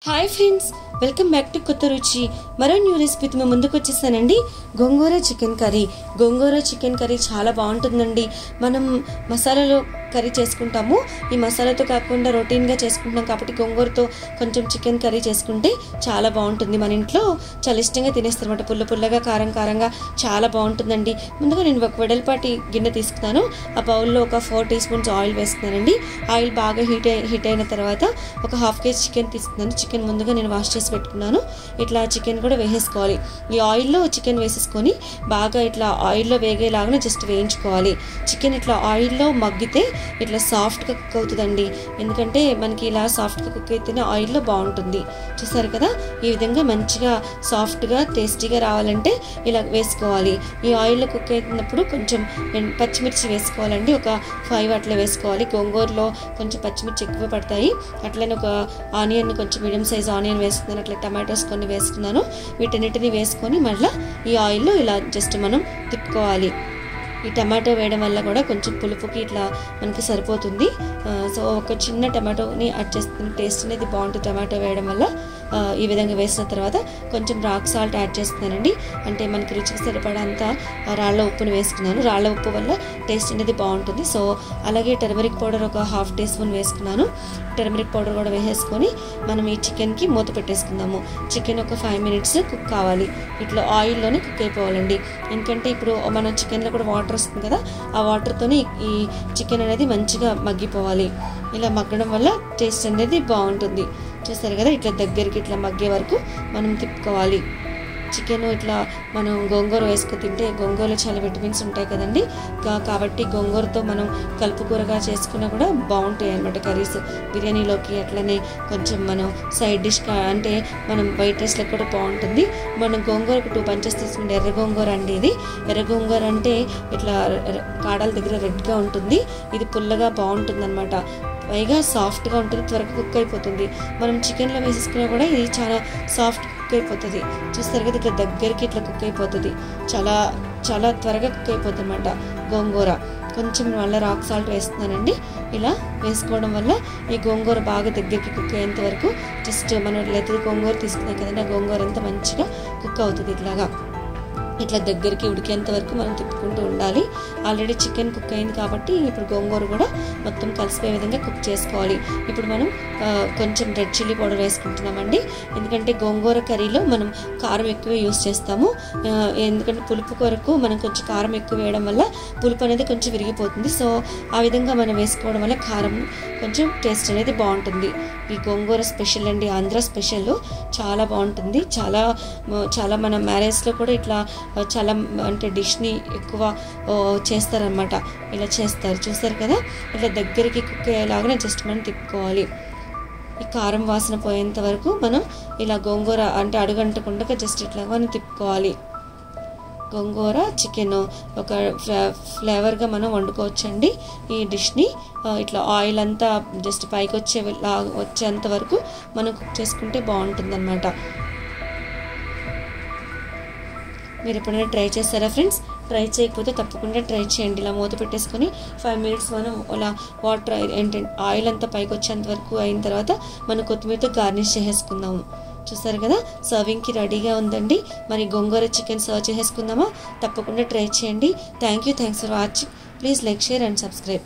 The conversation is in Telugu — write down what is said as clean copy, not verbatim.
Hi friends, welcome back to కొత్త రుచి. మరో న్యూ రెసిపీతో మేము ముందుకు వచ్చేసానండి. గోంగూర చికెన్ కర్రీ. గోంగూర చికెన్ కర్రీ చాలా బాగుంటుందండి. మనం మసాలాలో కర్రీ చేసుకుంటాము. ఈ మసాలాతో కాకుండా రొటీన్గా చేసుకుంటాం కాబట్టి గోంగూరతో కొంచెం చికెన్ కర్రీ చేసుకుంటే చాలా బాగుంటుంది. మన ఇంట్లో చాలా ఇష్టంగా తినేస్తారు అనమాట. పుల్ల పుల్లగా, కారం కారంగా చాలా బాగుంటుందండి. ముందుగా నేను ఒక వెడల్పాటి గిన్నె తీసుకున్నాను. ఆ బౌల్లో ఒక 4 టీ స్పూన్స్ ఆయిల్ వేస్తున్నానండి. ఆయిల్ బాగా హీట్ అయిన తర్వాత ఒక ½ కేజీ చికెన్ తీసుకున్నాను. చికెన్ ముందుగా నేను వాష్ చేసి పెట్టుకున్నాను. ఇట్లా చికెన్ కూడా వేసేసుకోవాలి. ఈ ఆయిల్లో చికెన్ వేసేసుకొని బాగా ఇట్లా ఆయిల్లో వేగేలాగా జస్ట్ వేయించుకోవాలి. చికెన్ ఇట్లా ఆయిల్లో మగ్గితే ఇట్లా సాఫ్ట్గా కుక్ అవుతుందండి. ఎందుకంటే మనకి ఇలా సాఫ్ట్గా కుక్ అయితేనే ఆయిల్లో బాగుంటుంది. చూసారు కదా, ఈ విధంగా మంచిగా సాఫ్ట్గా టేస్టీగా రావాలంటే ఇలా వేసుకోవాలి. ఈ ఆయిల్లో కుక్ అయినప్పుడు కొంచెం పచ్చిమిర్చి వేసుకోవాలండి. ఒక 5 అట్లా వేసుకోవాలి. గోంగూరలో కొంచెం పచ్చిమిర్చి ఎక్కువ పడతాయి. అట్లనే ఒక ఆనియన్, కొంచెం మీడియం సైజ్ ఆనియన్ వేసుకున్నాను. అట్లా టమాటోస్ కొన్ని వేసుకున్నాను. వీటన్నిటిని వేసుకొని మళ్ళీ ఈ ఆయిల్లో ఇలా జస్ట్ మనం తిప్పుకోవాలి. ఈ టమాటో వేయడం వల్ల కూడా కొంచెం పులుపుకి ఇట్లా మనకి సరిపోతుంది. సో ఒక చిన్న టమాటోని యాడ్ చేస్తున్న టేస్ట్ అనేది బాగుంటుంది టమాటో వేయడం వల్ల. ఈ విధంగా వేసిన తర్వాత కొంచెం రాక్ సాల్ట్ యాడ్ చేస్తున్నానండి. అంటే మనకి రుచికి సరిపడంత రాళ్ళ ఉప్పుని వేసుకున్నాను. రాళ్ళ ఉప్పు వల్ల టేస్ట్ అనేది బాగుంటుంది. సో అలాగే టర్మరిక్ పౌడర్ ఒక ½ టీ స్పూన్ వేసుకున్నాను. టర్మరిక్ పౌడర్ కూడా వేసేసుకొని మనం ఈ చికెన్కి మూత పెట్టేసుకుందాము. చికెన్ ఒక 5 మినిట్స్ కుక్ కావాలి. ఇట్లా ఆయిల్లోనే కుక్ అయిపోవాలండి. ఎందుకంటే ఇప్పుడు మనం చికెన్లో కూడా వాటర్ వస్తుంది కదా, ఆ వాటర్తోనే ఈ చికెన్ అనేది మంచిగా మగ్గిపోవాలి. ఇలా మగ్గడం వల్ల టేస్ట్ అనేది బాగుంటుంది. చూస్తారు కదా, ఇట్లా దగ్గరికి ఇట్లా మగ్గే వరకు మనం తిప్పుకోవాలి. చికెన్ ఇట్లా మనం గోంగూర వేసుకు తింటే గోంగూరలో చాలా విటమిన్స్ ఉంటాయి కదండి. కాబట్టి గోంగూరతో మనం కలుపుకూరగా చేసుకున్నా కూడా బాగుంటాయి అన్నమాట కర్రీస్, బిర్యానీలోకి. అట్లనే కొంచెం మనం సైడ్ డిష్ అంటే మనం వైట్ రైస్లో కూడా బాగుంటుంది. మనం గోంగూరకు 2 పంచెస్ తీసుకుంటే ఎర్ర గోంగూర అండి. ఇది ఎర్ర గోంగూర అంటే ఇట్లా కాడల దగ్గర రెడ్గా ఉంటుంది. ఇది పుల్లగా బాగుంటుంది అనమాట. పైగా సాఫ్ట్గా ఉంటుంది, త్వరగా కుక్ అయిపోతుంది. మనం చికెన్లో వేసేసుకున్నా కూడా ఇది చాలా సాఫ్ట్ కుక్ అయిపోతుంది. చూస్తారు కదా, ఇట్లా దగ్గరికి ఇట్లా కుక్ అయిపోతుంది. చాలా చాలా త్వరగా కుక్ అయిపోతుంది అన్నమాట గోంగూర. కొంచెం మళ్ళీ రాక్ సాల్ట్ వేస్తున్నానండి. ఇలా వేసుకోవడం వల్ల ఈ గోంగూర బాగా దగ్గరికి కుక్ అయ్యేంత వరకు జస్ట్ మనం లెదర్ గోంగూర తీసుకున్నాం కదండి, ఆ గోంగూర అంతా మంచిగా కుక్ అవుతుంది. ఇట్లా దగ్గరికి ఉడికేంత వరకు మనం తిప్పుకుంటూ ఉండాలి. ఆల్రెడీ చికెన్ కుక్ అయింది కాబట్టి ఇప్పుడు గోంగూర కూడా మొత్తం కలిసిపోయే విధంగా కుక్ చేసుకోవాలి. ఇప్పుడు మనం కొంచెం రెడ్ చిల్లీ పౌడర్ వేసుకుంటున్నామండి. ఎందుకంటే గోంగూర కర్రీలో మనం కారం ఎక్కువ యూస్ చేస్తాము. ఎందుకంటే పులుపు కొరకు మనం కొంచెం కారం ఎక్కువ వేయడం వల్ల పులుపు అనేది కొంచెం విరిగిపోతుంది. సో ఆ విధంగా మనం వేసుకోవడం వల్ల కారం కొంచెం టేస్ట్ అనేది బాగుంటుంది. ఈ గోంగూర స్పెషల్ అండి, ఆంధ్ర స్పెషల్. చాలా బాగుంటుంది. చాలా చాలా మన మ్యారేజ్లో కూడా ఇట్లా చాలా అంటే డిష్ని ఎక్కువ చేస్తారనమాట. ఇలా చేస్తారు. చూస్తారు కదా, ఇట్లా దగ్గరికి కుక్ అయ్యేలాగానే జస్ట్ మనం తిప్పుకోవాలి. ఈ కారం వాసన పోయేంత వరకు మనం ఇలా గోంగూర అంటే అడుగంటకుండా జస్ట్ ఇట్లా మనం తిప్పుకోవాలి. గోంగూర చికెన్ ఒక ఫ్లేవర్గా మనం వండుకోవచ్చండి ఈ డిష్ని. ఇట్లా ఆయిల్ అంతా జస్ట్ పైకి వచ్చేంత వరకు మనం కుక్ చేసుకుంటే బాగుంటుంది అన్నమాట. మీరు ఎప్పుడైనా ట్రై చేస్తారా ఫ్రెండ్స్? ట్రై చేయకపోతే తప్పకుండా ట్రై చేయండి. ఇలా మూత పెట్టేసుకొని 5 మినిట్స్ మనం అలా వాటర్ ఏంటంటే ఆయిల్ అంతా పైకి వచ్చేంత వరకు అయిన తర్వాత మనం కొత్తిమీరతో గార్నిష్ చేసేసుకుందాము. చూస్తారు కదా, సర్వింగ్కి రెడీగా ఉందండి. మరి గోంగూర చికెన్ సర్వ్ చేసేసుకుందామా? తప్పకుండా ట్రై చేయండి. Thanks for watching. Please like, share and subscribe.